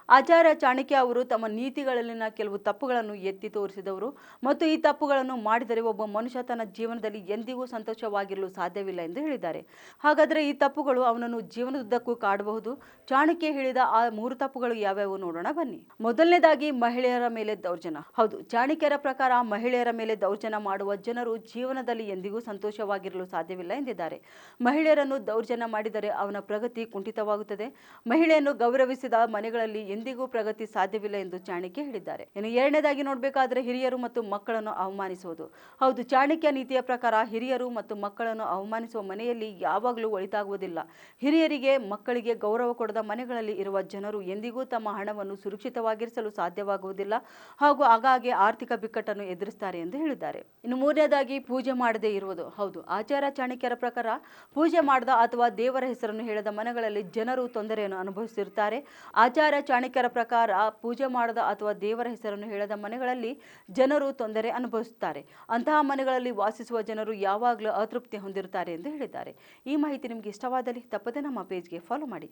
ಆಚಾರ್ಯ ಚಾಣಕ್ಯ ಅವರು ತಮ್ಮ ನೀತಿಗಳಲ್ಲಿನ ಕೆಲವು ತಪ್ಪುಗಳನ್ನು ಎತ್ತಿ ತೋರಿಸಿದವರು ಮತ್ತು ಈ ತಪ್ಪುಗಳನ್ನು ಮಾಡಿದರೆ ಒಬ್ಬ ಮನುಷ್ಯ ತನ್ನ ಜೀವನದಲ್ಲಿ ಎಂದಿಗೂ ಸಂತೋಷವಾಗಿರಲು ಸಾಧ್ಯವಿಲ್ಲ ಎಂದು ಹೇಳಿದ್ದಾರೆ. ಹಾಗಾದರೆ ಈ ತಪ್ಪುಗಳು ಅವನನ್ನು ಜೀವನದುದ್ದಕ್ಕೂ ಕಾಡಬಹುದು. ಚಾಣಕ್ಯ ಹೇಳಿದ ಆ 3 ತಪ್ಪುಗಳು ಯಾವ್ಯಾವು ನೋಡೋಣ ಬನ್ನಿ. ಮೊದಲನೇದಾಗಿ ಮಹಿಳೆಯರ ಮೇಲೆ ದೌರ್ಜನ್ಯ. ಹೌದು, ಚಾಣಕ್ಯರ ಪ್ರಕಾರ ಮಹಿಳೆಯರ ಮೇಲೆ ದೌರ್ಜನ್ಯ ಮಾಡುವ ಜನರು ಜೀವನದಲ್ಲಿ ಎಂದಿಗೂ ಸಂತೋಷವಾಗಿರಲು ಸಾಧ್ಯವಿಲ್ಲ ಎಂದಿದ್ದಾರೆ. ಮಹಿಳೆಯರನ್ನು ದೌರ್ಜನ್ಯ ಮಾಡಿದರೆ ಅವನ ಪ್ರಗತಿ ಕುಂಠಿತವಾಗುತ್ತದೆ. ಮಹಿಳೆಯನ್ನು ಗೌರವಿಸಿದ ಮನೆಗಳಲ್ಲಿ ಎಂದಿಗೂ ಪ್ರಗತಿ ಸಾಧ್ಯವಿಲ್ಲ ಎಂದು ಚಾಣಕ್ಯ ಹೇಳಿದ್ದಾರೆ. ಇನ್ನು ಎರಡನೇದಾಗಿ ನೋಡಬೇಕಾದ್ರೆ ಹಿರಿಯರು ಮತ್ತು ಮಕ್ಕಳನ್ನು ಅವಮಾನಿಸುವುದು. ಹೌದು, ಚಾಣಕ್ಯ ನೀತಿಯ ಪ್ರಕಾರ ಹಿರಿಯರು ಮತ್ತು ಮಕ್ಕಳನ್ನು ಅವಮಾನಿಸುವ ಮನೆಯಲ್ಲಿ ಯಾವಾಗಲೂ ಒಳಿತಾಗುವುದಿಲ್ಲ. ಹಿರಿಯರಿಗೆ ಮಕ್ಕಳಿಗೆ ಗೌರವ ಕೊಡದ ಮನೆಗಳಲ್ಲಿ ಇರುವ ಜನರು ಎಂದಿಗೂ ತಮ್ಮ ಹಣವನ್ನು ಸುರಕ್ಷಿತವಾಗಿರಿಸಲು ಸಾಧ್ಯವಾಗುವುದಿಲ್ಲ ಹಾಗೂ ಆಗಾಗ್ಗೆ ಆರ್ಥಿಕ ಬಿಕ್ಕಟ್ಟನ್ನು ಎದುರಿಸುತ್ತಾರೆ ಎಂದು ಹೇಳಿದ್ದಾರೆ. ಇನ್ನು ಮೂರನೇದಾಗಿ ಪೂಜೆ ಮಾಡದೇ ಇರುವುದು. ಹೌದು, ಆಚಾರ್ಯ ಚಾಣಕ್ಯರ ಪ್ರಕಾರ ಪೂಜೆ ಮಾಡದ ಅಥವಾ ದೇವರ ಹೆಸರನ್ನು ಹೇಳದ ಮನೆಗಳಲ್ಲಿ ಜನರು ತೊಂದರೆಯನ್ನು ಅನುಭವಿಸುತ್ತಿರುತ್ತಾರೆ. ಆಚಾರ್ಯ ಚಾಣಕ್ಯರ ಪ್ರಕಾರ ಪೂಜೆ ಮಾಡದ ಅಥವಾ ದೇವರ ಹೆಸರನ್ನು ಹೇಳದ ಮನೆಗಳಲ್ಲಿ ಜನರು ತೊಂದರೆ ಅನುಭವಿಸುತ್ತಾರೆ. ಅಂತಹ ಮನೆಗಳಲ್ಲಿ ವಾಸಿಸುವ ಜನರು ಯಾವಾಗಲೂ ಅತೃಪ್ತಿ ಹೊಂದಿರುತ್ತಾರೆ ಎಂದು ಹೇಳಿದ್ದಾರೆ. ಈ ಮಾಹಿತಿ ನಿಮಗೆ ಇಷ್ಟವಾದಲ್ಲಿ ತಪ್ಪದೆ ನಮ್ಮ ಪೇಜ್ಗೆ ಫಾಲೋ ಮಾಡಿ.